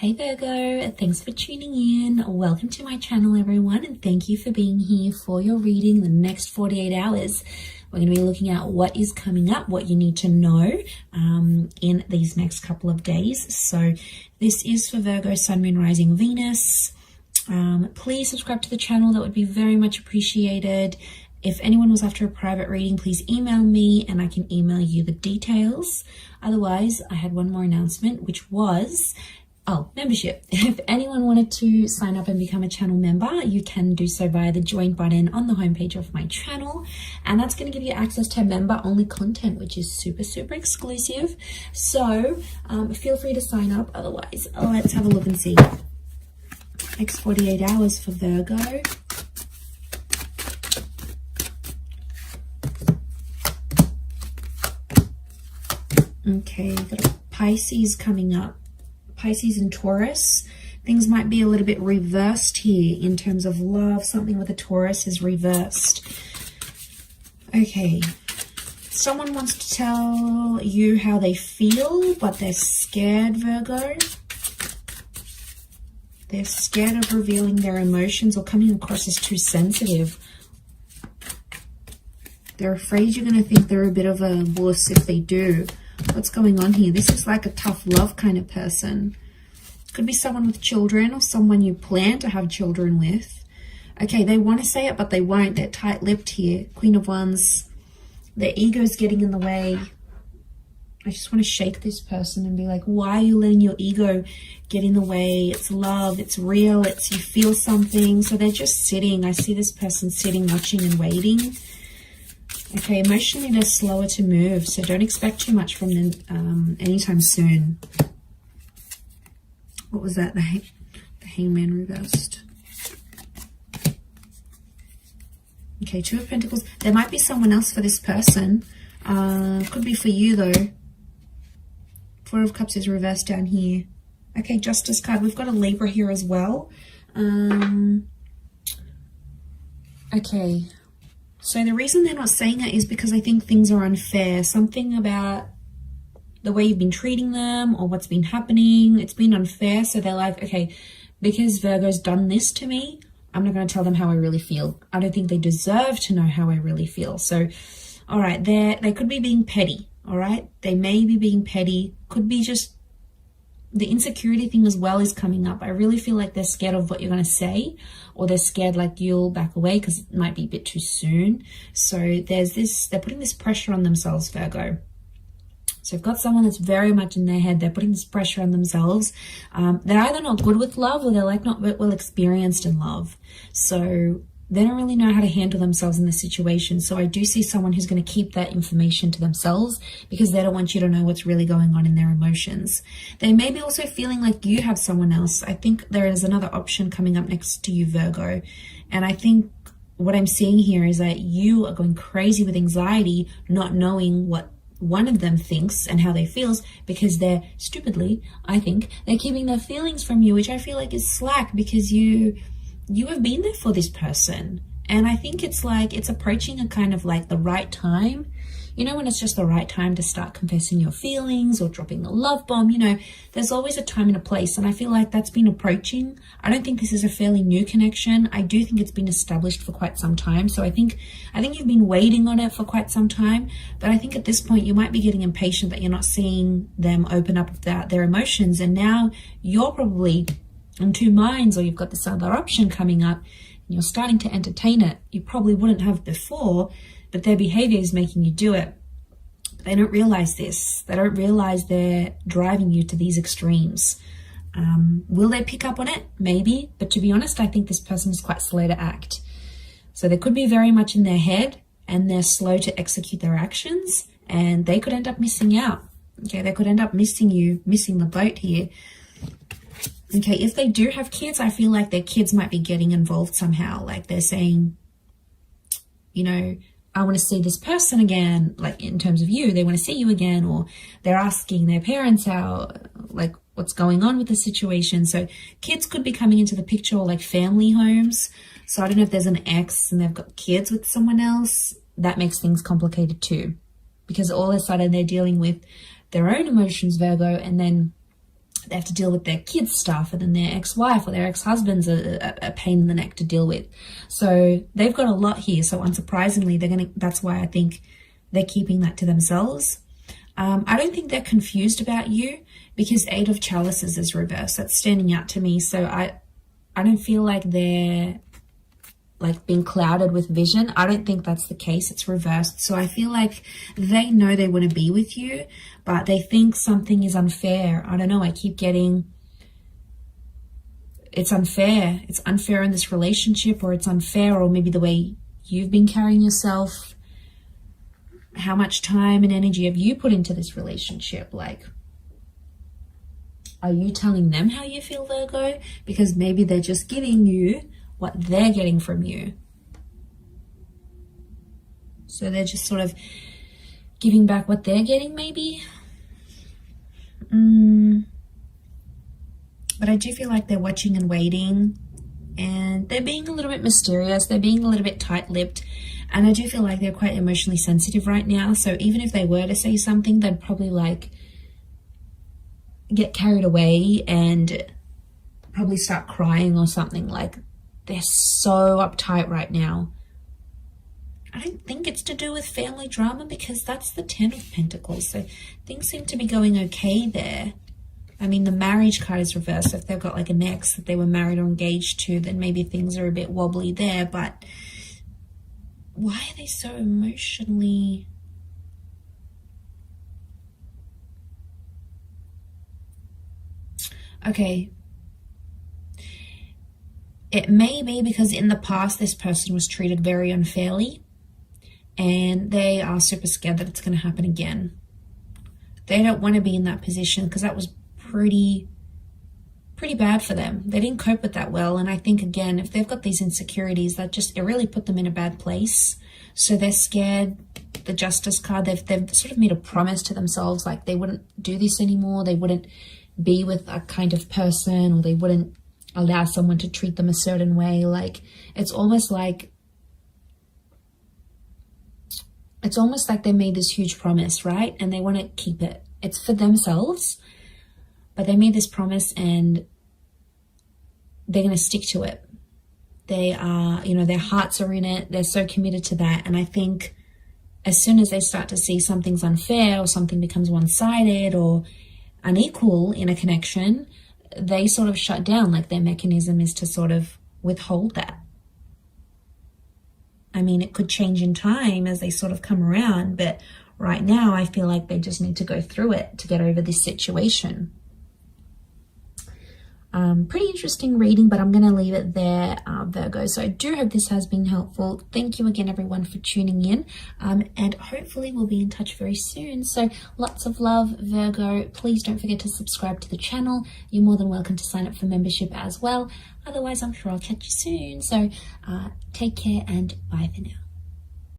Hey Virgo, thanks for tuning in. Welcome to my channel everyone, and thank you for being here for your reading the next 48 hours. We're going to be looking at what is coming up, what you need to know in these next couple of days. So this is for Virgo, Sun, Moon, Rising, Venus. Please subscribe to the channel, that would be very much appreciated. If anyone was after a private reading, please email me and I can email you the details. Otherwise, I had one more announcement, which was membership. If anyone wanted to sign up and become a channel member, you can do so via the join button on the homepage of my channel, and that's going to give you access to member only content, which is super exclusive. So feel free to sign up. Otherwise, let's have a look and see. Next 48 hours for Virgo. Okay, got a Pisces coming up. Pisces and Taurus. Things might be a little bit reversed here in terms of love. Something with a Taurus is reversed. Okay. Someone wants to tell you how they feel, but they're scared, Virgo. They're scared of revealing their emotions or coming across as too sensitive. They're afraid you're going to think they're a bit of a wuss if they do. What's going on here? This is like a tough love kind of person. Could be someone with children or someone you plan to have children with. Okay, they want to say it, but they won't. They're tight-lipped here. Queen of Wands. Their ego's getting in the way. I just want to shake this person and be like, why are you letting your ego get in the way? It's love. It's real. It's you feel something. So they're just sitting. I see this person sitting, watching and waiting. Okay, emotionally they're slower to move, so don't expect too much from them anytime soon. What was that? The Hangman reversed. Okay, Two of Pentacles. There might be someone else for this person. Could be for you though. Four of Cups is reversed down here. Okay, Justice card. We've got a Libra here as well. Okay. So the reason they're not saying it is because I think things are unfair. Something about the way you've been treating them or what's been happening, it's been unfair. So they're like, okay, because Virgo's done this to me, I'm not going to tell them how I really feel. I don't think they deserve to know how I really feel. So, all right, they could be being petty, all right? They may be being petty. Could be just the insecurity thing as well is coming up. I really feel like they're scared of what you're going to say, or they're scared like you'll back away because it might be a bit too soon. So there's this, they're putting this pressure on themselves, Virgo. So you've got someone that's very much in their head. They're putting this pressure on themselves. They're either not good with love or they're like not well experienced in love. So they don't really know how to handle themselves in this situation. So I do see someone who's going to keep that information to themselves because they don't want you to know what's really going on in their emotions. They may be also feeling like you have someone else. I think there is another option coming up next to you, Virgo. And I think what I'm seeing here is that you are going crazy with anxiety, not knowing what one of them thinks and how they feels, because they're stupidly, I think, they're keeping their feelings from you, which I feel like is slack because you have been there for this person. And I think it's like it's approaching a kind of like the right time. You know, when it's just the right time to start confessing your feelings or dropping the love bomb, you know, there's always a time and a place. And I feel like that's been approaching. I don't think this is a fairly new connection. I do think it's been established for quite some time. So I think you've been waiting on it for quite some time. But I think at this point you might be getting impatient that you're not seeing them open up about their emotions. And now you're probably in two minds, or you've got this other option coming up and you're starting to entertain it. You probably wouldn't have before, but their behavior is making you do it. But they don't realize this. They don't realize they're driving you to these extremes. Will they pick up on it? Maybe. But to be honest, I think this person is quite slow to act. So they could be very much in their head and they're slow to execute their actions, and they could end up missing out. Okay, they could end up missing you, missing the boat here. Okay, if they do have kids, I feel like their kids might be getting involved somehow. Like they're saying, you know, I want to see this person again, like in terms of you, they want to see you again, or they're asking their parents how, like what's going on with the situation. So kids could be coming into the picture, or like family homes. So I don't know if there's an ex and they've got kids with someone else. That makes things complicated too, because all of a sudden they're dealing with their own emotions, Virgo, and then they have to deal with their kids' stuff, and then their ex-wife or their ex-husband's a pain in the neck to deal with. So they've got a lot here. So unsurprisingly, that's why I think they're keeping that to themselves. I don't think they're confused about you, because 8 of Chalices is reversed. That's standing out to me. So I don't feel like they're like being clouded with vision. I don't think that's the case. It's reversed. So I feel like they know they want to be with you, but they think something is unfair. I don't know. I keep getting, it's unfair. It's unfair in this relationship, or it's unfair, or maybe the way you've been carrying yourself. How much time and energy have you put into this relationship? Like, are you telling them how you feel, Virgo? Because maybe they're just giving you what they're getting from you. So they're just sort of giving back what they're getting, maybe. But I do feel like they're watching and waiting, and they're being a little bit mysterious. They're being a little bit tight-lipped, and I do feel like they're quite emotionally sensitive right now. So even if they were to say something, they'd probably like get carried away and probably start crying or something. Like, they're so uptight right now. I don't think it's to do with family drama, because that's the 10 of Pentacles. So things seem to be going okay there. I mean, the marriage card is reversed. If they've got like an ex that they were married or engaged to, then maybe things are a bit wobbly there. But why are they so emotionally... Okay. It may be because in the past this person was treated very unfairly, and they are super scared that it's going to happen again. They don't want to be in that position, because that was pretty bad for them. They didn't cope with that well, and I think, again, if they've got these insecurities, it really put them in a bad place. So they're scared. The Justice card, they've sort of made a promise to themselves, like they wouldn't do this anymore. They wouldn't be with a kind of person, or they wouldn't allow someone to treat them a certain way. Like, it's almost like they made this huge promise, right? And they want to keep it. It's for themselves, but they made this promise and they're going to stick to it. They are, their hearts are in it. They're so committed to that. And I think as soon as they start to see something's unfair, or something becomes one-sided or unequal in a connection, they sort of shut down. Like, their mechanism is to sort of withhold that. I mean, it could change in time as they sort of come around, but right now I feel like they just need to go through it to get over this situation. Pretty interesting reading, but I'm going to leave it there, Virgo. So I do hope this has been helpful. Thank you again, everyone, for tuning in, and hopefully we'll be in touch very soon. So lots of love, Virgo. Please don't forget to subscribe to the channel. You're more than welcome to sign up for membership as well. Otherwise, I'm sure I'll catch you soon. So take care, and bye for now.